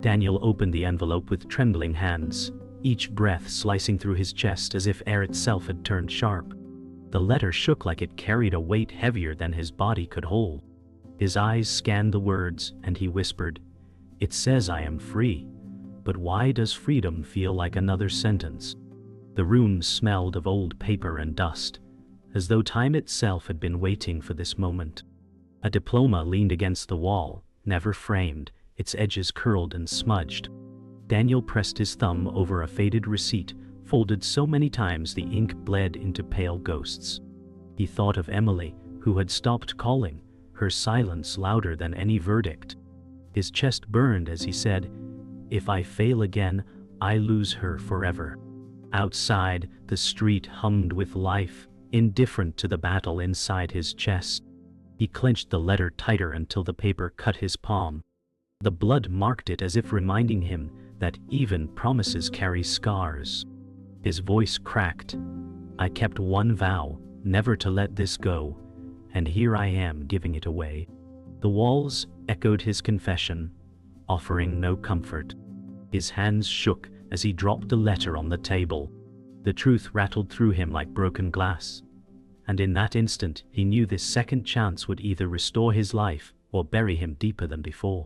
Daniel opened the envelope with trembling hands, each breath slicing through his chest as if air itself had turned sharp. The letter shook like it carried a weight heavier than his body could hold. His eyes scanned the words, and he whispered, "It says I am free, but why does freedom feel like another sentence?" The room smelled of old paper and dust, as though time itself had been waiting for this moment. A diploma leaned against the wall, never framed, its edges curled and smudged. Daniel pressed his thumb over a faded receipt, folded so many times the ink bled into pale ghosts. He thought of Emily, who had stopped calling, her silence louder than any verdict. His chest burned as he said, "If I fail again, I lose her forever." Outside, the street hummed with life, indifferent to the battle inside his chest. He clenched the letter tighter until the paper cut his palm. The blood marked it as if reminding him that even promises carry scars. His voice cracked. "I kept one vow, never to let this go, and here I am giving it away." The walls echoed his confession, offering no comfort. His hands shook as he dropped the letter on the table. The truth rattled through him like broken glass. And in that instant, he knew this second chance would either restore his life or bury him deeper than before.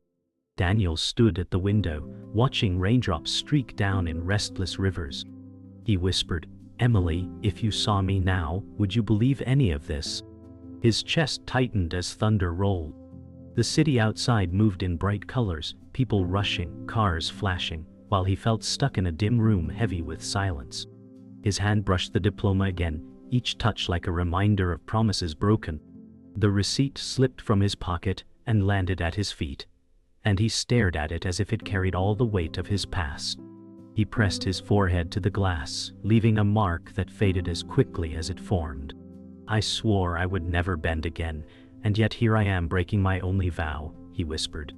Daniel stood at the window, watching raindrops streak down in restless rivers. He whispered, "Emily, if you saw me now, would you believe any of this?" His chest tightened as thunder rolled. The city outside moved in bright colors, people rushing, cars flashing, while he felt stuck in a dim room heavy with silence. His hand brushed the diploma again, each touch like a reminder of promises broken. The receipt slipped from his pocket and landed at his feet, and he stared at it as if it carried all the weight of his past. He pressed his forehead to the glass, leaving a mark that faded as quickly as it formed. "I swore I would never bend again, and yet here I am breaking my only vow," he whispered.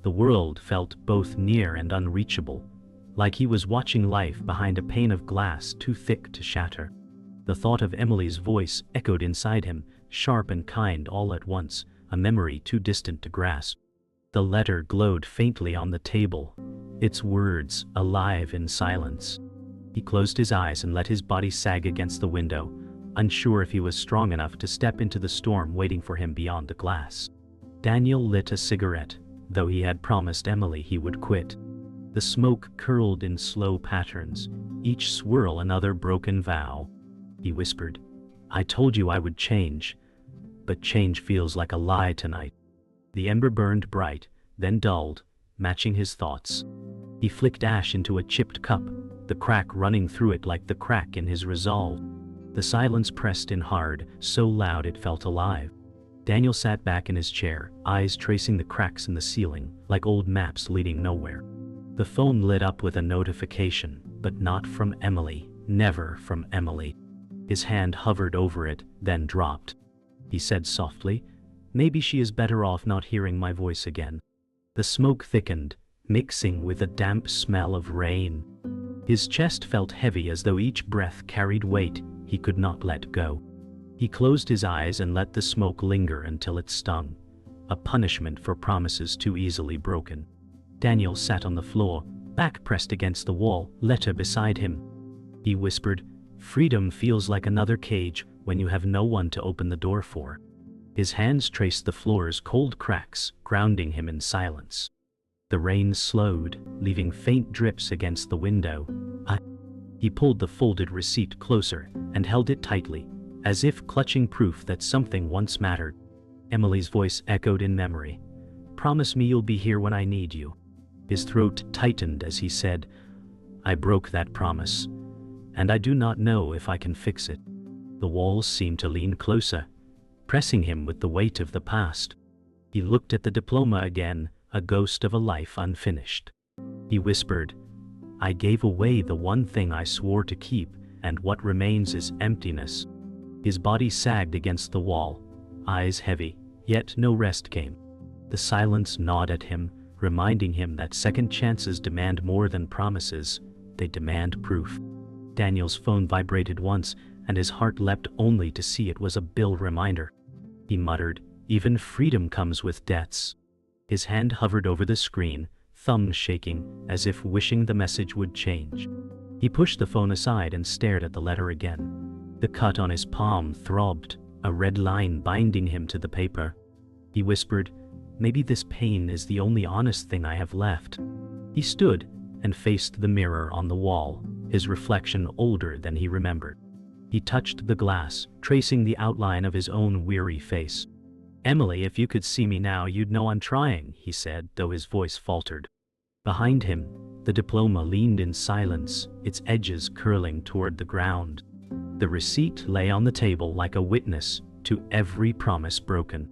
The world felt both near and unreachable, like he was watching life behind a pane of glass too thick to shatter. The thought of Emily's voice echoed inside him, sharp and kind all at once, a memory too distant to grasp. The letter glowed faintly on the table, its words alive in silence. He closed his eyes and let his body sag against the window, unsure if he was strong enough to step into the storm waiting for him beyond the glass. Daniel lit a cigarette, though he had promised Emily he would quit. The smoke curled in slow patterns, each swirl another broken vow. He whispered, "I told you I would change, but change feels like a lie tonight." The ember burned bright, then dulled, matching his thoughts. He flicked ash into a chipped cup, the crack running through it like the crack in his resolve. The silence pressed in hard, so loud it felt alive. Daniel sat back in his chair, eyes tracing the cracks in the ceiling, like old maps leading nowhere. The phone lit up with a notification, but not from Emily, never from Emily. His hand hovered over it, then dropped. He said softly, "Maybe she is better off not hearing my voice again." The smoke thickened, mixing with a damp smell of rain. His chest felt heavy as though each breath carried weight he could not let go. He closed his eyes and let the smoke linger until it stung, a punishment for promises too easily broken. Daniel sat on the floor, back pressed against the wall, letter beside him. He whispered, "Freedom feels like another cage when you have no one to open the door for." His hands traced the floor's cold cracks, grounding him in silence. The rain slowed, leaving faint drips against the window. He pulled the folded receipt closer and held it tightly, as if clutching proof that something once mattered. Emily's voice echoed in memory. "Promise me you'll be here when I need you." His throat tightened as he said, "I broke that promise, and I do not know if I can fix it." The walls seemed to lean closer, pressing him with the weight of the past. He looked at the diploma again, a ghost of a life unfinished. He whispered, "I gave away the one thing I swore to keep, and what remains is emptiness." His body sagged against the wall, eyes heavy, yet no rest came. The silence gnawed at him, reminding him that second chances demand more than promises, they demand proof. Daniel's phone vibrated once, and his heart leapt only to see it was a bill reminder. He muttered, "Even freedom comes with debts." His hand hovered over the screen, thumb shaking, as if wishing the message would change. He pushed the phone aside and stared at the letter again. The cut on his palm throbbed, a red line binding him to the paper. He whispered, "Maybe this pain is the only honest thing I have left." He stood and faced the mirror on the wall, his reflection older than he remembered. He touched the glass, tracing the outline of his own weary face. "Emily, if you could see me now, you'd know I'm trying," he said, though his voice faltered. Behind him, the diploma leaned in silence, its edges curling toward the ground. The receipt lay on the table like a witness to every promise broken.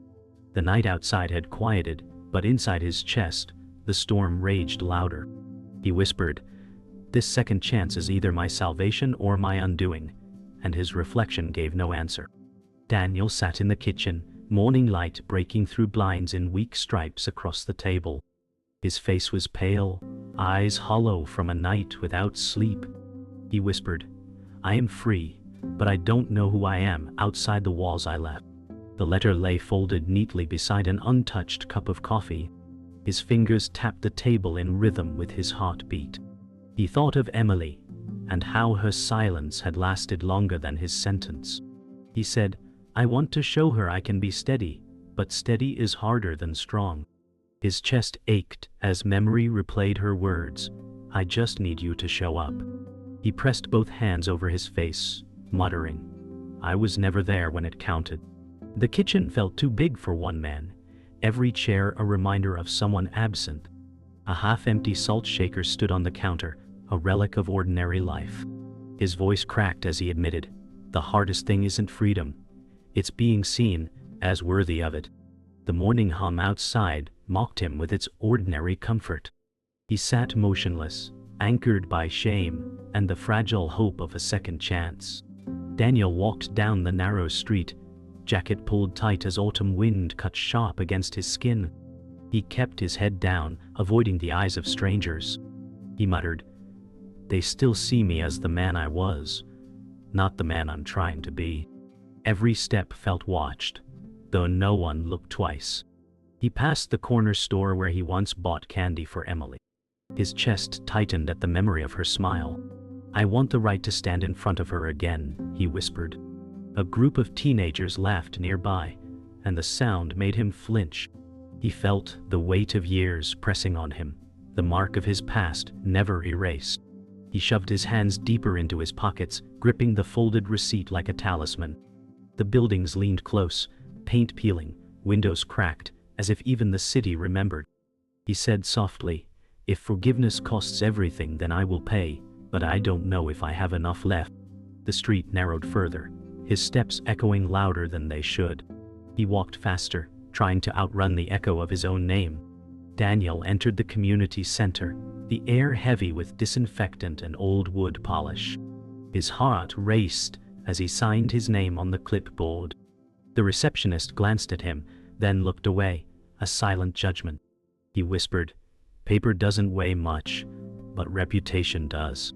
The night outside had quieted, but inside his chest, the storm raged louder. He whispered, "This second chance is either my salvation or my undoing," and his reflection gave no answer. Daniel sat in the kitchen, morning light breaking through blinds in weak stripes across the table. His face was pale, eyes hollow from a night without sleep. He whispered, "I am free, but I don't know who I am outside the walls I left." The letter lay folded neatly beside an untouched cup of coffee. His fingers tapped the table in rhythm with his heartbeat. He thought of Emily, and how her silence had lasted longer than his sentence. He said, "I want to show her I can be steady, but steady is harder than strong." His chest ached as memory replayed her words, "I just need you to show up." He pressed both hands over his face, muttering, "I was never there when it counted." The kitchen felt too big for one man, every chair a reminder of someone absent. A half-empty salt shaker stood on the counter, a relic of ordinary life. His voice cracked as he admitted, "The hardest thing isn't freedom. It's being seen as worthy of it." The morning hum outside mocked him with its ordinary comfort. He sat motionless, anchored by shame and the fragile hope of a second chance. Daniel walked down the narrow street, jacket pulled tight as autumn wind cut sharp against his skin. He kept his head down, avoiding the eyes of strangers. He muttered, "They still see me as the man I was, not the man I'm trying to be." Every step felt watched, though no one looked twice. He passed the corner store where he once bought candy for Emily. His chest tightened at the memory of her smile. "I want the right to stand in front of her again," he whispered. A group of teenagers laughed nearby, and the sound made him flinch. He felt the weight of years pressing on him, the mark of his past never erased. He shoved his hands deeper into his pockets, gripping the folded receipt like a talisman. The buildings leaned close, paint peeling, windows cracked, as if even the city remembered. He said softly, "If forgiveness costs everything, then I will pay, but I don't know if I have enough left." The street narrowed further, his steps echoing louder than they should. He walked faster, trying to outrun the echo of his own name. Daniel entered the community center, the air heavy with disinfectant and old wood polish. His heart raced as he signed his name on the clipboard. The receptionist glanced at him, then looked away, a silent judgment. He whispered, "Paper doesn't weigh much, but reputation does."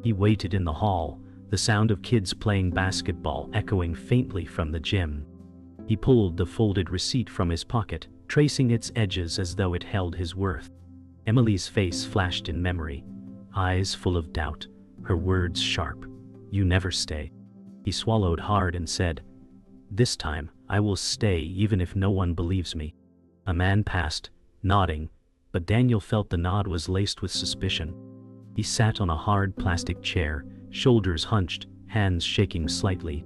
He waited in the hall, the sound of kids playing basketball echoing faintly from the gym. He pulled the folded receipt from his pocket, tracing its edges as though it held his worth. Emily's face flashed in memory, eyes full of doubt, her words sharp, "You never stay." He swallowed hard and said, "This time, I will stay even if no one believes me." A man passed, nodding, but Daniel felt the nod was laced with suspicion. He sat on a hard plastic chair, shoulders hunched, hands shaking slightly.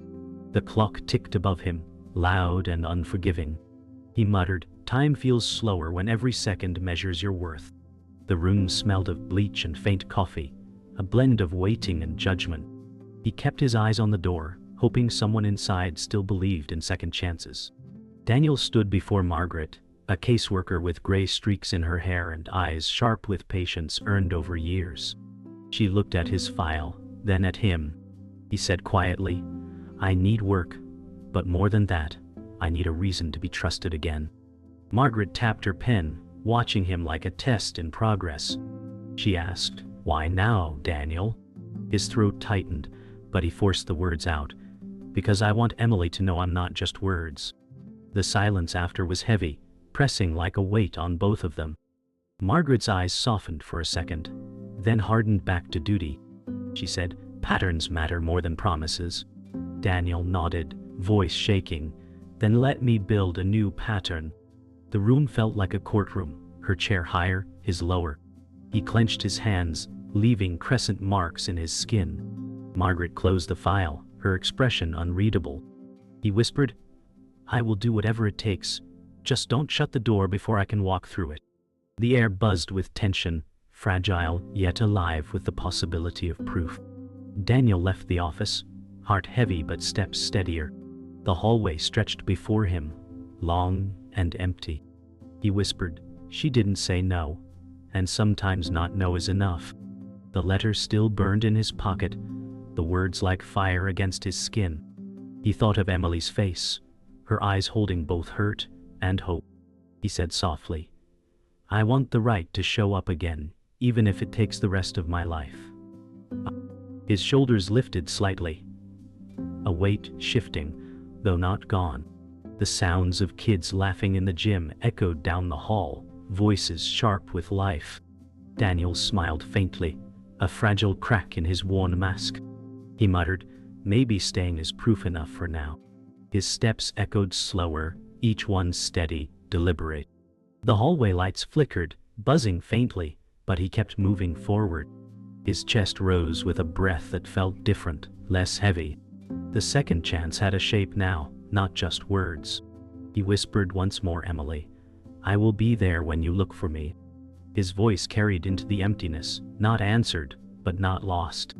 The clock ticked above him, loud and unforgiving. He muttered, "Time feels slower when every second measures your worth." The room smelled of bleach and faint coffee, a blend of waiting and judgment. He kept his eyes on the door, hoping someone inside still believed in second chances. Daniel stood before Margaret, a caseworker with gray streaks in her hair and eyes sharp with patience earned over years. She looked at his file, then at him. He said quietly, "I need work, but more than that, I need a reason to be trusted again." Margaret tapped her pen, watching him like a test in progress. She asked, "Why now, Daniel?" His throat tightened, but he forced the words out. "Because I want Emily to know I'm not just words." The silence after was heavy, pressing like a weight on both of them. Margaret's eyes softened for a second, then hardened back to duty. She said, "Patterns matter more than promises." Daniel nodded, voice shaking. "Then let me build a new pattern." The room felt like a courtroom, her chair higher, his lower. He clenched his hands, leaving crescent marks in his skin. Margaret closed the file, her expression unreadable. He whispered, "I will do whatever it takes. Just don't shut the door before I can walk through it." The air buzzed with tension, fragile yet alive with the possibility of proof. Daniel left the office, heart heavy but steps steadier. The hallway stretched before him, long and empty. He whispered, "She didn't say no, and sometimes not no is enough." The letter still burned in his pocket, the words like fire against his skin. He thought of Emily's face, her eyes holding both hurt and hope. He said softly, "I want the right to show up again, even if it takes the rest of my life." His shoulders lifted slightly, a weight shifting, though not gone. The sounds of kids laughing in the gym echoed down the hall, voices sharp with life. Daniel smiled faintly, a fragile crack in his worn mask. He muttered, "Maybe staying is proof enough for now." His steps echoed slower, each one steady, deliberate. The hallway lights flickered, buzzing faintly, but he kept moving forward. His chest rose with a breath that felt different, less heavy. The second chance had a shape now, not just words. He whispered once more, "Emily, I will be there when you look for me." His voice carried into the emptiness, not answered, but not lost.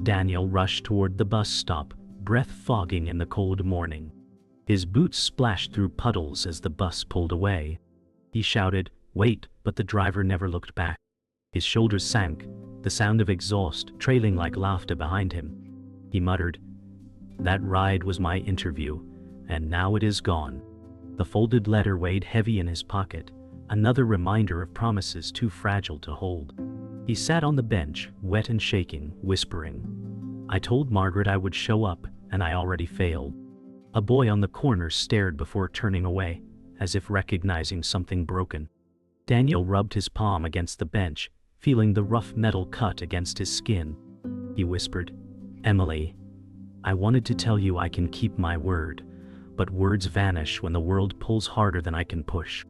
Daniel rushed toward the bus stop, breath fogging in the cold morning. His boots splashed through puddles as the bus pulled away. He shouted, "Wait," but the driver never looked back. His shoulders sank, the sound of exhaust trailing like laughter behind him. He muttered, "That ride was my interview, and now it is gone." The folded letter weighed heavy in his pocket, another reminder of promises too fragile to hold. He sat on the bench, wet and shaking, whispering, "I told Margaret I would show up, and I already failed." A boy on the corner stared before turning away, as if recognizing something broken. Daniel rubbed his palm against the bench, feeling the rough metal cut against his skin. He whispered, "Emily, I wanted to tell you I can keep my word, but words vanish when the world pulls harder than I can push."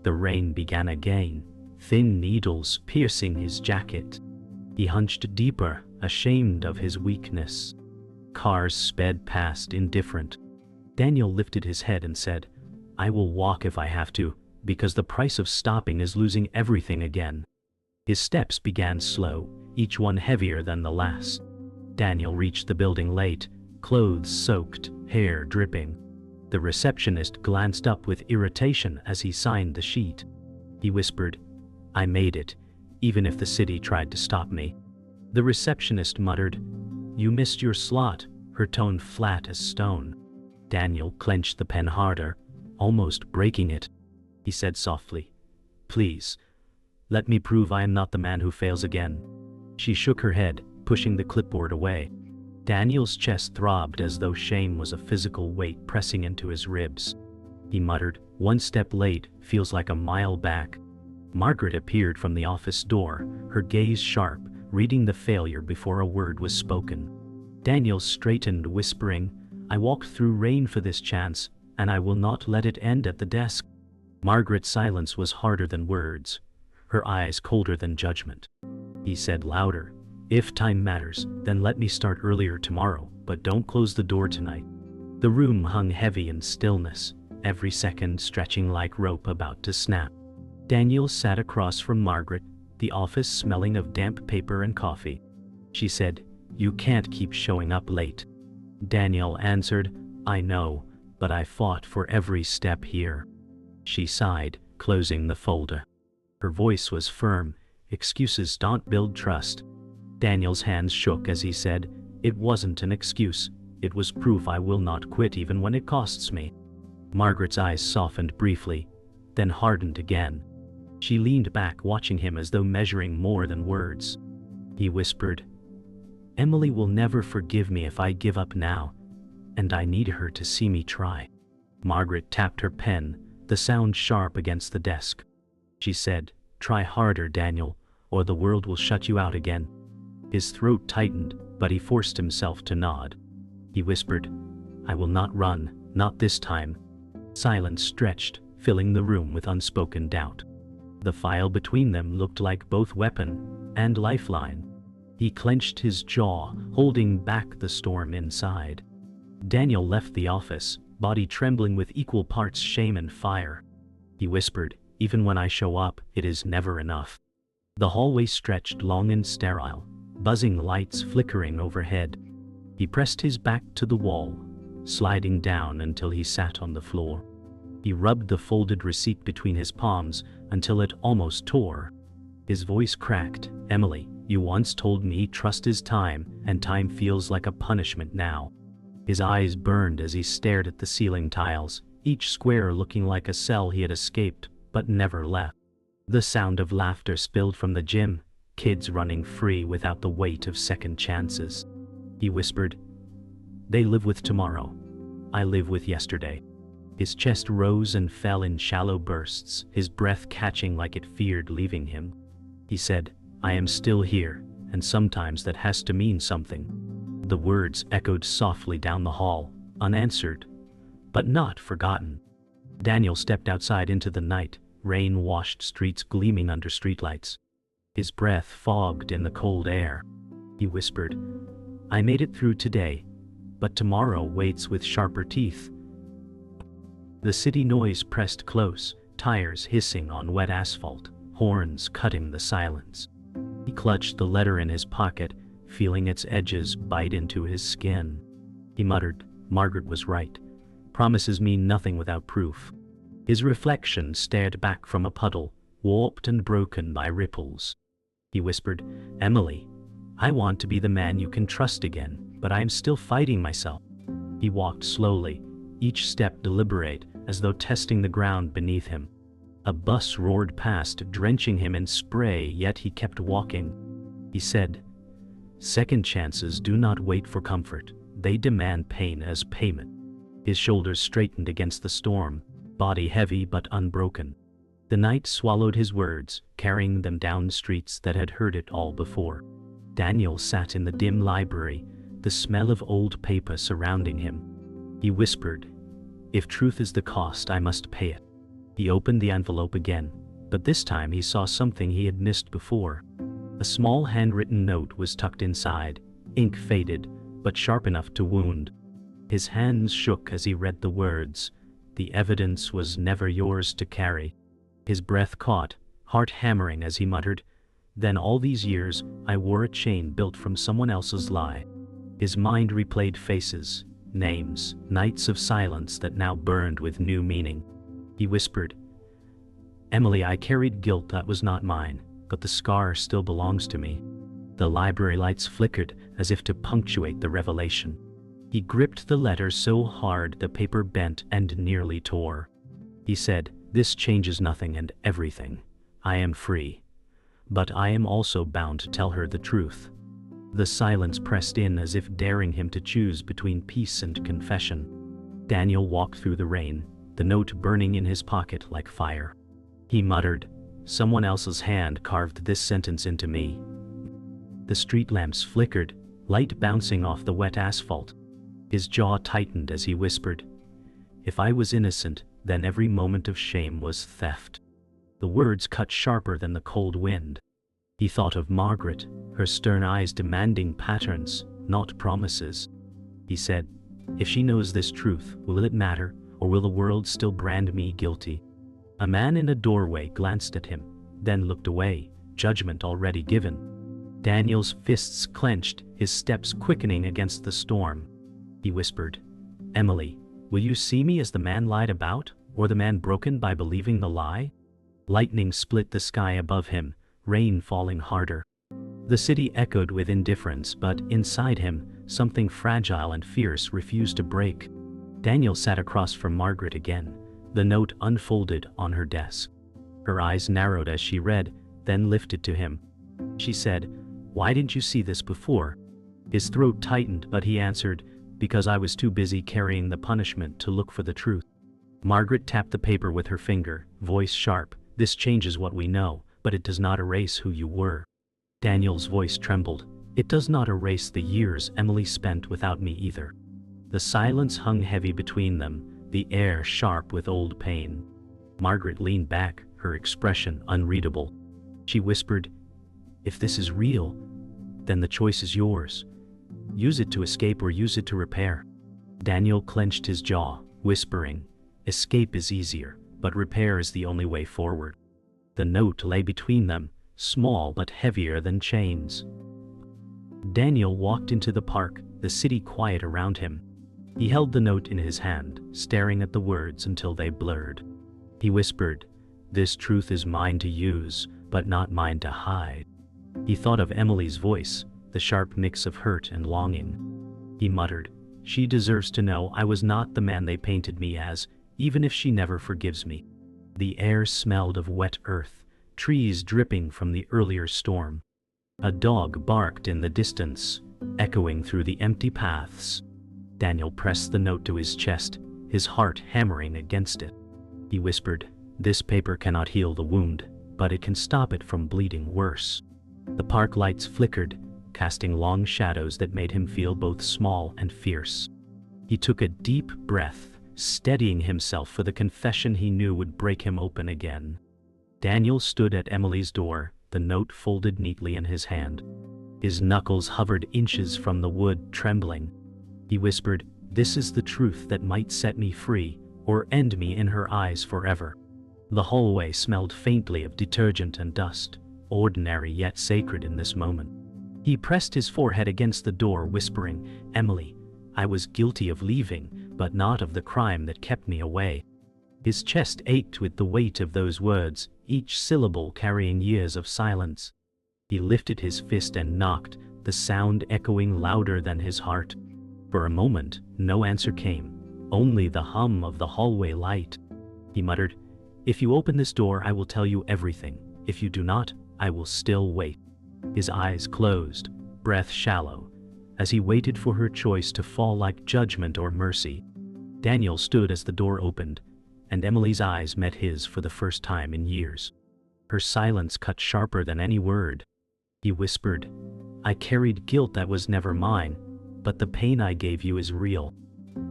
The rain began again, thin needles piercing his jacket. He hunched deeper, ashamed of his weakness. Cars sped past, indifferent. Daniel lifted his head and said, "I will walk if I have to, because the price of stopping is losing everything again." His steps began slow, each one heavier than the last. Daniel reached the building late, clothes soaked, hair dripping. The receptionist glanced up with irritation as he signed the sheet. He whispered, "I made it, even if the city tried to stop me." The receptionist muttered, "You missed your slot," her tone flat as stone. Daniel clenched the pen harder, almost breaking it. He said softly, "Please, let me prove I am not the man who fails again." She shook her head, pushing the clipboard away. Daniel's chest throbbed as though shame was a physical weight pressing into his ribs. He muttered, "One step late feels like a mile back." Margaret appeared from the office door, her gaze sharp, reading the failure before a word was spoken. Daniel straightened, whispering, "I walked through rain for this chance, and I will not let it end at the desk." Margaret's silence was harder than words, her eyes colder than judgment. He said louder, "If time matters, then let me start earlier tomorrow, but don't close the door tonight." The room hung heavy in stillness, every second stretching like rope about to snap. Daniel sat across from Margaret, the office smelling of damp paper and coffee. She said, "You can't keep showing up late." Daniel answered, "I know, but I fought for every step here." She sighed, closing the folder. Her voice was firm, "Excuses don't build trust." Daniel's hands shook as he said, "It wasn't an excuse, it was proof I will not quit even when it costs me." Margaret's eyes softened briefly, then hardened again. She leaned back, watching him as though measuring more than words. He whispered, "Emily will never forgive me if I give up now, and I need her to see me try." Margaret tapped her pen, the sound sharp against the desk. She said, "Try harder, Daniel, or the world will shut you out again." His throat tightened, but he forced himself to nod. He whispered, "I will not run, not this time." Silence stretched, filling the room with unspoken doubt. The file between them looked like both weapon and lifeline. He clenched his jaw, holding back the storm inside. Daniel left the office, body trembling with equal parts shame and fire. He whispered, "Even when I show up, it is never enough." The hallway stretched long and sterile, buzzing lights flickering overhead. He pressed his back to the wall, sliding down until he sat on the floor. He rubbed the folded receipt between his palms until it almost tore. His voice cracked, "Emily, you once told me trust is time, and time feels like a punishment now." His eyes burned as he stared at the ceiling tiles, each square looking like a cell he had escaped but never left. The sound of laughter spilled from the gym, kids running free without the weight of second chances. He whispered, "They live with tomorrow. I live with yesterday." His chest rose and fell in shallow bursts, his breath catching like it feared leaving him. He said, "I am still here, and sometimes that has to mean something." The words echoed softly down the hall, unanswered, but not forgotten. Daniel stepped outside into the night, rain-washed streets gleaming under streetlights. His breath fogged in the cold air. He whispered, "I made it through today, but tomorrow waits with sharper teeth." The city noise pressed close, tires hissing on wet asphalt, horns cutting the silence. He clutched the letter in his pocket, feeling its edges bite into his skin. He muttered, "Margaret was right. Promises mean nothing without proof." His reflection stared back from a puddle, warped and broken by ripples. He whispered, "Emily, I want to be the man you can trust again, but I am still fighting myself." He walked slowly, each step deliberate, as though testing the ground beneath him. A bus roared past, drenching him in spray, yet he kept walking. He said, "Second chances do not wait for comfort. They demand pain as payment." His shoulders straightened against the storm, body heavy but unbroken. The night swallowed his words, carrying them down streets that had heard it all before. Daniel sat in the dim library, the smell of old paper surrounding him. He whispered, "If truth is the cost, I must pay it." He opened the envelope again, but this time he saw something he had missed before. A small handwritten note was tucked inside, ink faded, but sharp enough to wound. His hands shook as he read the words, "The evidence was never yours to carry." His breath caught, heart hammering as he muttered, "Then all these years, I wore a chain built from someone else's lie." His mind replayed faces, names, nights of silence that now burned with new meaning. He whispered, "Emily, I carried guilt that was not mine, but the scar still belongs to me." The library lights flickered as if to punctuate the revelation. He gripped the letter so hard the paper bent and nearly tore. He said, "This changes nothing and everything. I am free. But I am also bound to tell her the truth." The silence pressed in as if daring him to choose between peace and confession. Daniel walked through the rain, the note burning in his pocket like fire. He muttered, "Someone else's hand carved this sentence into me." The street lamps flickered, light bouncing off the wet asphalt. His jaw tightened as he whispered, "If I was innocent, then every moment of shame was theft." The words cut sharper than the cold wind. He thought of Margaret, her stern eyes demanding patterns, not promises. He said, "If she knows this truth, will it matter, or will the world still brand me guilty?" A man in a doorway glanced at him, then looked away, judgment already given. Daniel's fists clenched, his steps quickening against the storm. He whispered, "Emily, will you see me as the man lied about, or the man broken by believing the lie?" Lightning split the sky above him, rain falling harder. The city echoed with indifference, but inside him, something fragile and fierce refused to break. Daniel sat across from Margaret again, the note unfolded on her desk. Her eyes narrowed as she read, then lifted to him. She said, "Why didn't you see this before?" His throat tightened, but he answered, "Because I was too busy carrying the punishment to look for the truth." Margaret tapped the paper with her finger, voice sharp, "This changes what we know, but it does not erase who you were. Daniel's voice trembled. It does not erase the years Emily spent without me either. The silence hung heavy between them, the air sharp with old pain. Margaret leaned back, her expression unreadable. She whispered, "If this is real, then the choice is yours. Use it to escape or use it to repair." Daniel clenched his jaw, whispering, "Escape is easier, but repair is the only way forward." The note lay between them, small but heavier than chains. Daniel walked into the park, the city quiet around him. He held the note in his hand, staring at the words until they blurred. He whispered, "This truth is mine to use, but not mine to hide." He thought of Emily's voice, the sharp mix of hurt and longing. He muttered, "She deserves to know I was not the man they painted me as, even if she never forgives me." The air smelled of wet earth, trees dripping from the earlier storm. A dog barked in the distance, echoing through the empty paths. Daniel pressed the note to his chest, his heart hammering against it. He whispered, "This paper cannot heal the wound, but it can stop it from bleeding worse." The park lights flickered, casting long shadows that made him feel both small and fierce. He took a deep breath, steadying himself for the confession he knew would break him open again. Daniel stood at Emily's door, the note folded neatly in his hand. His knuckles hovered inches from the wood, trembling. He whispered, "This is the truth that might set me free, or end me in her eyes forever." The hallway smelled faintly of detergent and dust, ordinary yet sacred in this moment. He pressed his forehead against the door, whispering, "Emily, I was guilty of leaving, but not of the crime that kept me away." His chest ached with the weight of those words, each syllable carrying years of silence. He lifted his fist and knocked, the sound echoing louder than his heart. For a moment, no answer came, only the hum of the hallway light. He muttered, "If you open this door, I will tell you everything. If you do not, I will still wait." His eyes closed, breath shallow, as he waited for her choice to fall like judgment or mercy. Daniel stood as the door opened, and Emily's eyes met his for the first time in years. Her silence cut sharper than any word. He whispered, "I carried guilt that was never mine, but the pain I gave you is real."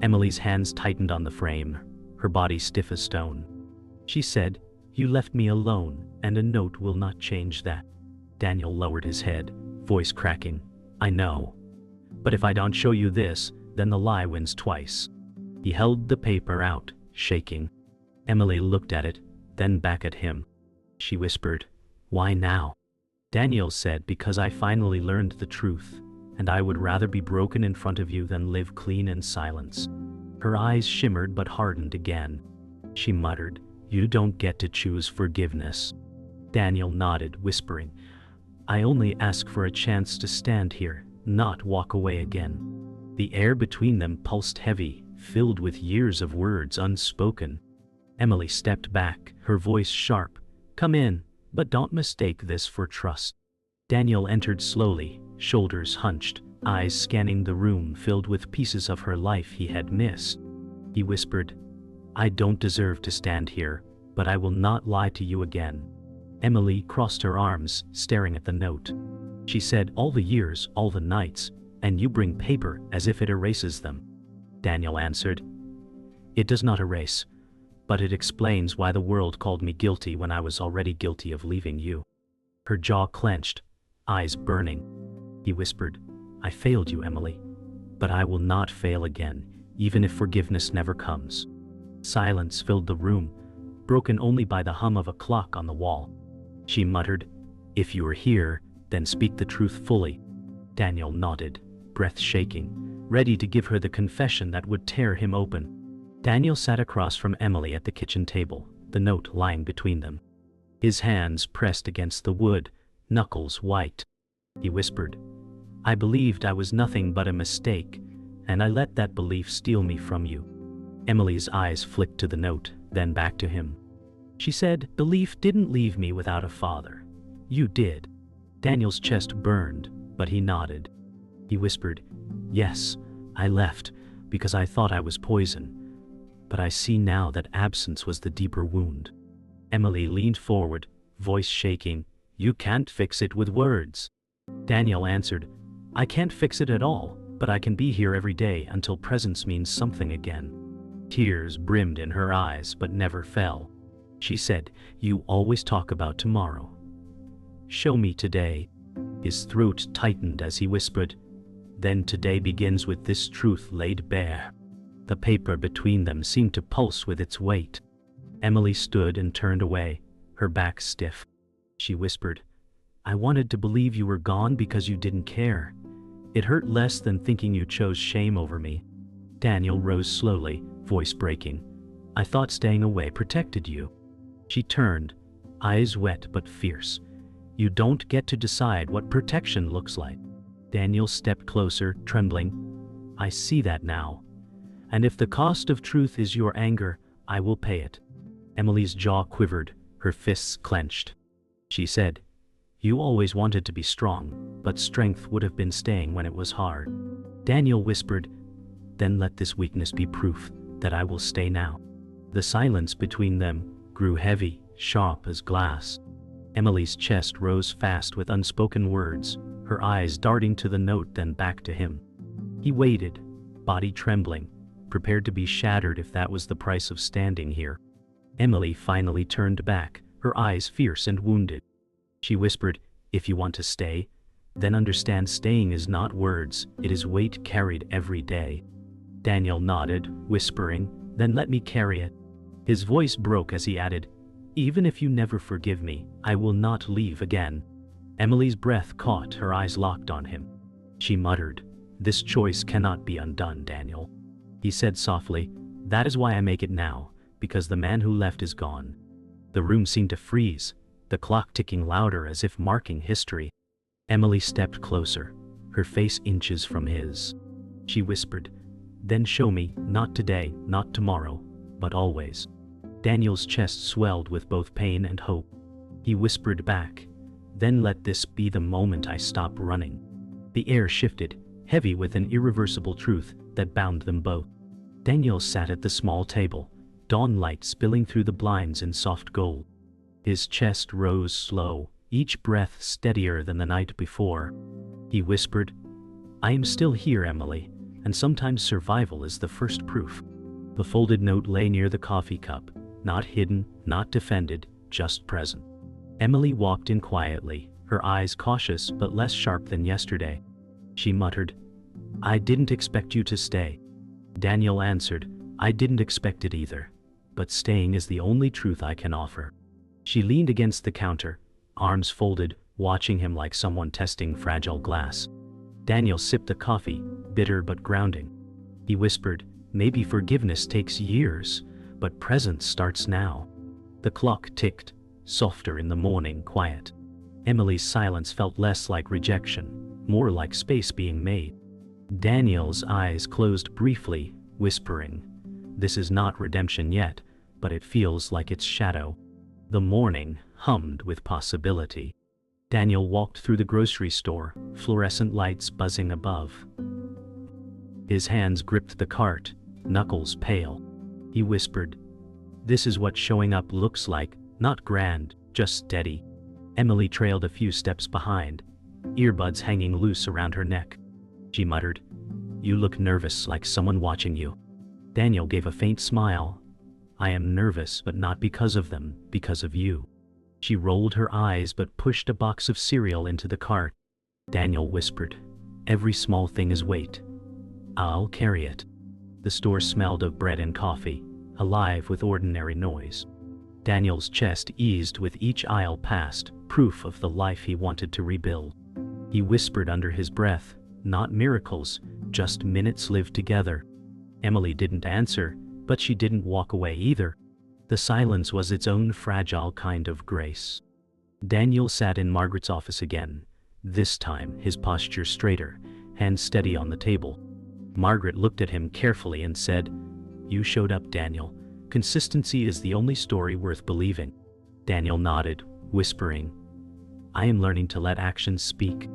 Emily's hands tightened on the frame, her body stiff as stone. She said, "You left me alone, and a note will not change that." Daniel lowered his head, voice cracking, "I know. But if I don't show you this, then the lie wins twice." He held the paper out, shaking. Emily looked at it, then back at him. She whispered, "Why now?" Daniel said, "Because I finally learned the truth, and I would rather be broken in front of you than live clean in silence." Her eyes shimmered but hardened again. She muttered, "You don't get to choose forgiveness." Daniel nodded, whispering, "I only ask for a chance to stand here, not walk away again." The air between them pulsed heavy, filled with years of words unspoken. Emily stepped back, her voice sharp, "Come in, but don't mistake this for trust." Daniel entered slowly, shoulders hunched, eyes scanning the room filled with pieces of her life he had missed. He whispered, "I don't deserve to stand here, but I will not lie to you again." Emily crossed her arms, staring at the note. She said, "All the years, all the nights, and you bring paper as if it erases them." Daniel answered, "It does not erase, but it explains why the world called me guilty when I was already guilty of leaving you." Her jaw clenched, eyes burning. He whispered, "I failed you, Emily, but I will not fail again, even if forgiveness never comes." Silence filled the room, broken only by the hum of a clock on the wall. She muttered, "If you are here, then speak the truth fully." Daniel nodded, breath shaking, ready to give her the confession that would tear him open. Daniel sat across from Emily at the kitchen table, the note lying between them. His hands pressed against the wood, knuckles white. He whispered, "I believed I was nothing but a mistake, and I let that belief steal me from you." Emily's eyes flicked to the note, then back to him. She said, "Belief didn't leave me without a father. You did." Daniel's chest burned, but he nodded. He whispered, "Yes, I left because I thought I was poison, but I see now that absence was the deeper wound." Emily leaned forward, voice shaking. "You can't fix it with words." Daniel answered, "I can't fix it at all, but I can be here every day until presence means something again." Tears brimmed in her eyes but never fell. She said, "You always talk about tomorrow. Show me today." His throat tightened as he whispered, "Then today begins with this truth laid bare." The paper between them seemed to pulse with its weight. Emily stood and turned away, her back stiff. She whispered, "I wanted to believe you were gone because you didn't care. It hurt less than thinking you chose shame over me." Daniel rose slowly, voice breaking. "I thought staying away protected you." She turned, eyes wet but fierce. "You don't get to decide what protection looks like." Daniel stepped closer, trembling. "I see that now. And if the cost of truth is your anger, I will pay it." Emily's jaw quivered, her fists clenched. She said, "You always wanted to be strong, but strength would have been staying when it was hard." Daniel whispered, "Then let this weakness be proof that I will stay now." The silence between them grew heavy, sharp as glass. Emily's chest rose fast with unspoken words, her eyes darting to the note then back to him. He waited, body trembling, prepared to be shattered if that was the price of standing here. Emily finally turned back, her eyes fierce and wounded. She whispered, "If you want to stay, then understand staying is not words, it is weight carried every day." Daniel nodded, whispering, "Then let me carry it." His voice broke as he added, "Even if you never forgive me, I will not leave again." Emily's breath caught, her eyes locked on him. She muttered, "This choice cannot be undone, Daniel." He said softly, "That is why I make it now, because the man who left is gone." The room seemed to freeze, the clock ticking louder as if marking history. Emily stepped closer, her face inches from his. She whispered, "Then show me, not today, not tomorrow, but always." Daniel's chest swelled with both pain and hope. He whispered back, "Then let this be the moment I stop running." The air shifted, heavy with an irreversible truth that bound them both. Daniel sat at the small table, dawn light spilling through the blinds in soft gold. His chest rose slow, each breath steadier than the night before. He whispered, "I am still here, Emily, and sometimes survival is the first proof." The folded note lay near the coffee cup, not hidden, not defended, just present. Emily walked in quietly, her eyes cautious but less sharp than yesterday. She muttered, "I didn't expect you to stay." Daniel answered, "I didn't expect it either, but staying is the only truth I can offer." She leaned against the counter, arms folded, watching him like someone testing fragile glass. Daniel sipped the coffee, bitter but grounding. He whispered, "Maybe forgiveness takes years, but presence starts now." The clock ticked, softer in the morning quiet. Emily's silence felt less like rejection, more like space being made. Daniel's eyes closed briefly, whispering, "This is not redemption yet, but it feels like its shadow." The morning hummed with possibility. Daniel walked through the grocery store, fluorescent lights buzzing above. His hands gripped the cart, knuckles pale. He whispered, "This is what showing up looks like, not grand, just steady." Emily trailed a few steps behind, earbuds hanging loose around her neck. She muttered, "You look nervous, like someone watching you." Daniel gave a faint smile. "I am nervous, but not because of them, because of you." She rolled her eyes but pushed a box of cereal into the cart. Daniel whispered, "Every small thing is weight. I'll carry it." The store smelled of bread and coffee, alive with ordinary noise. Daniel's chest eased with each aisle passed, proof of the life he wanted to rebuild. He whispered under his breath, "Not miracles, just minutes lived together." Emily didn't answer, but she didn't walk away either. The silence was its own fragile kind of grace. Daniel sat in Margaret's office again, this time his posture straighter, hands steady on the table. Margaret looked at him carefully and said, "You showed up, Daniel. Consistency is the only story worth believing." Daniel nodded, whispering, "I am learning to let actions speak."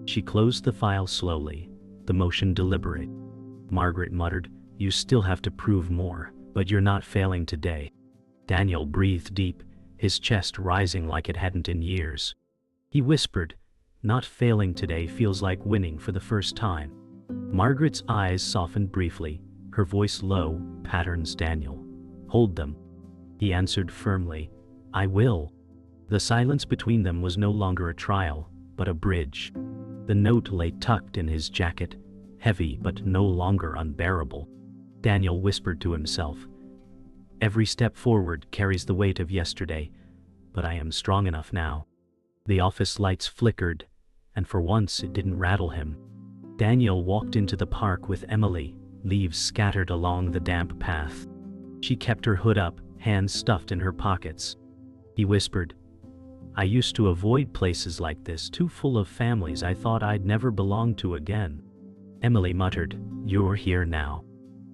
She closed the file slowly, the motion deliberate. Margaret muttered, "You still have to prove more, but you're not failing today." Daniel breathed deep, his chest rising like it hadn't in years. He whispered, "Not failing today feels like winning for the first time." Margaret's eyes softened briefly, her voice low. "Patterns, Daniel. Hold them." He answered firmly, "I will." The silence between them was no longer a trial, but a bridge. The note lay tucked in his jacket, heavy but no longer unbearable. Daniel whispered to himself, "Every step forward carries the weight of yesterday, but I am strong enough now." The office lights flickered, and for once it didn't rattle him. Daniel walked into the park with Emily, leaves scattered along the damp path. She kept her hood up, hands stuffed in her pockets. He whispered, "I used to avoid places like this, too full of families I thought I'd never belong to again." Emily muttered, "You're here now."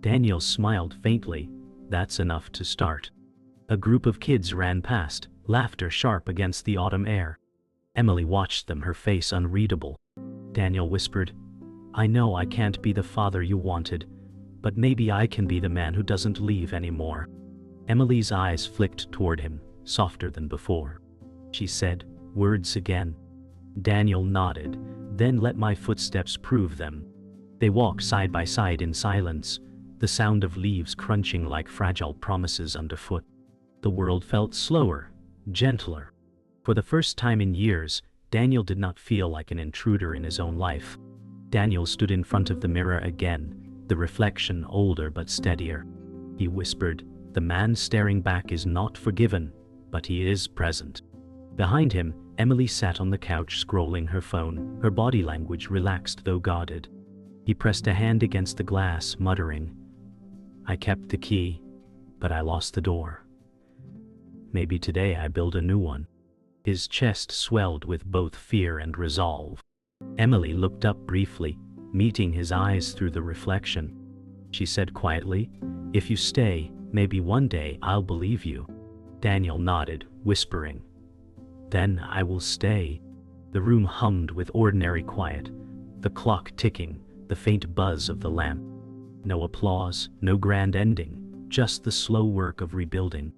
Daniel smiled faintly. "That's enough to start." A group of kids ran past, laughter sharp against the autumn air. Emily watched them, her face unreadable. Daniel whispered, "I know I can't be the father you wanted, but maybe I can be the man who doesn't leave anymore." Emily's eyes flicked toward him, softer than before. She said, "Words again." Daniel nodded, "Then let my footsteps prove them." They walked side by side in silence, the sound of leaves crunching like fragile promises underfoot. The world felt slower, gentler. For the first time in years, Daniel did not feel like an intruder in his own life. Daniel stood in front of the mirror again, the reflection older but steadier. He whispered, "The man staring back is not forgiven, but he is present." Behind him, Emily sat on the couch scrolling her phone, her body language relaxed though guarded. He pressed a hand against the glass, muttering, "I kept the key, but I lost the door. Maybe today I build a new one." His chest swelled with both fear and resolve. Emily looked up briefly, meeting his eyes through the reflection. She said quietly, "If you stay, maybe one day I'll believe you." Daniel nodded, whispering, "Then I will stay." The room hummed with ordinary quiet, the clock ticking, the faint buzz of the lamp. No applause, no grand ending, just the slow work of rebuilding.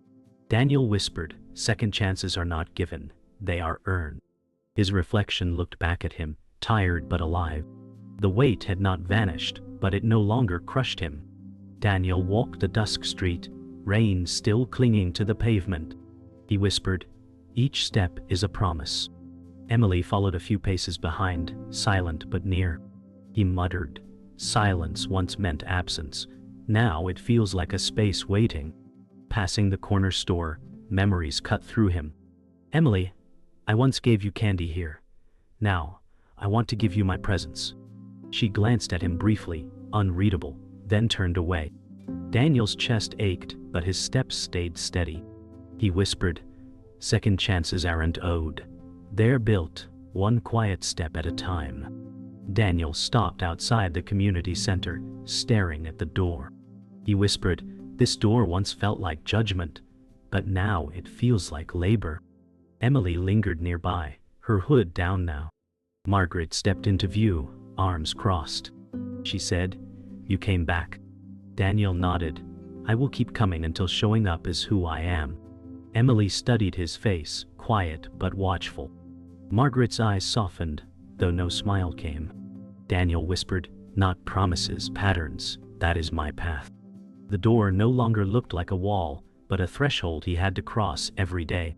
Daniel whispered, "Second chances are not given, they are earned." His reflection looked back at him, tired but alive. The weight had not vanished, but it no longer crushed him. Daniel walked a dusk street, rain still clinging to the pavement. He whispered, "Each step is a promise." Emily followed a few paces behind, silent but near. He muttered, "Silence once meant absence. Now it feels like a space waiting." Passing the corner store, memories cut through him. "Emily, I once gave you candy here. Now, I want to give you my presence." She glanced at him briefly, unreadable, then turned away. Daniel's chest ached, but his steps stayed steady. He whispered, "Second chances aren't owed. They're built, one quiet step at a time." Daniel stopped outside the community center, staring at the door. He whispered, "This door once felt like judgment, but now it feels like labor." Emily lingered nearby, her hood down now. Margaret stepped into view, arms crossed. She said, "You came back." Daniel nodded, "I will keep coming until showing up is who I am." Emily studied his face, quiet but watchful. Margaret's eyes softened, though no smile came. Daniel whispered, "Not promises, patterns, that is my path." The door no longer looked like a wall, but a threshold he had to cross every day.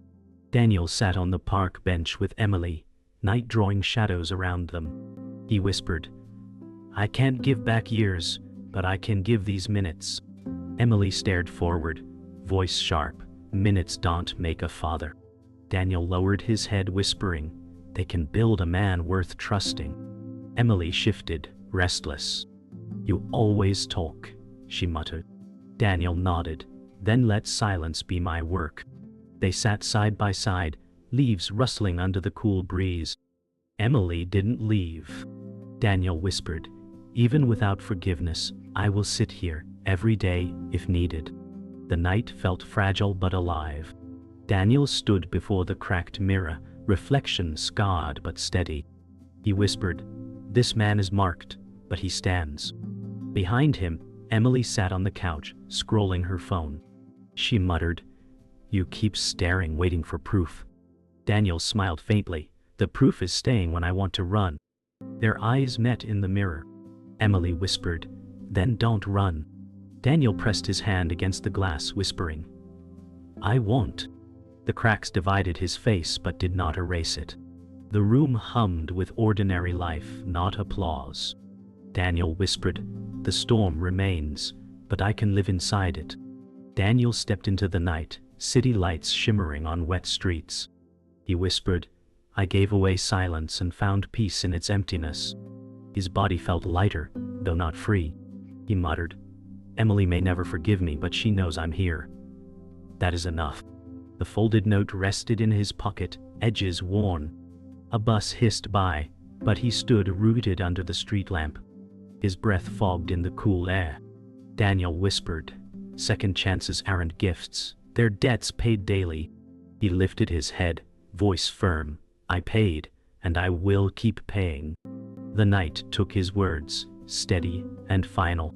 Daniel sat on the park bench with Emily, night drawing shadows around them. He whispered, "I can't give back years, but I can give these minutes." Emily stared forward, voice sharp, "Minutes don't make a father." Daniel lowered his head, whispering, "They can build a man worth trusting." Emily shifted, restless. "You always talk," she muttered. Daniel nodded, "Then let silence be my work." They sat side by side, leaves rustling under the cool breeze. Emily didn't leave. Daniel whispered, "Even without forgiveness, I will sit here, every day, if needed." The night felt fragile but alive. Daniel stood before the cracked mirror, reflection scarred but steady. He whispered, "This man is marked, but he stands." Behind him, Emily sat on the couch, scrolling her phone. She muttered, You keep staring, waiting for proof. Daniel smiled faintly. The proof is staying when I want to run. Their eyes met in the mirror. Emily whispered, "Then don't run." Daniel pressed his hand against the glass, whispering, "I won't." The cracks divided his face but did not erase it. The room hummed with ordinary life, not applause. Daniel whispered, "The storm remains, but I can live inside it." Daniel stepped into the night, city lights shimmering on wet streets. He whispered, "I gave away silence and found peace in its emptiness." His body felt lighter, though not free. He muttered, "Emily may never forgive me, but she knows I'm here. That is enough." The folded note rested in his pocket, edges worn. A bus hissed by, but he stood rooted under the street lamp. His breath fogged in the cool air. Daniel whispered, "Second chances aren't gifts, they're debts paid daily." He lifted his head, voice firm, "I paid, and I will keep paying." The night took his words, steady and final.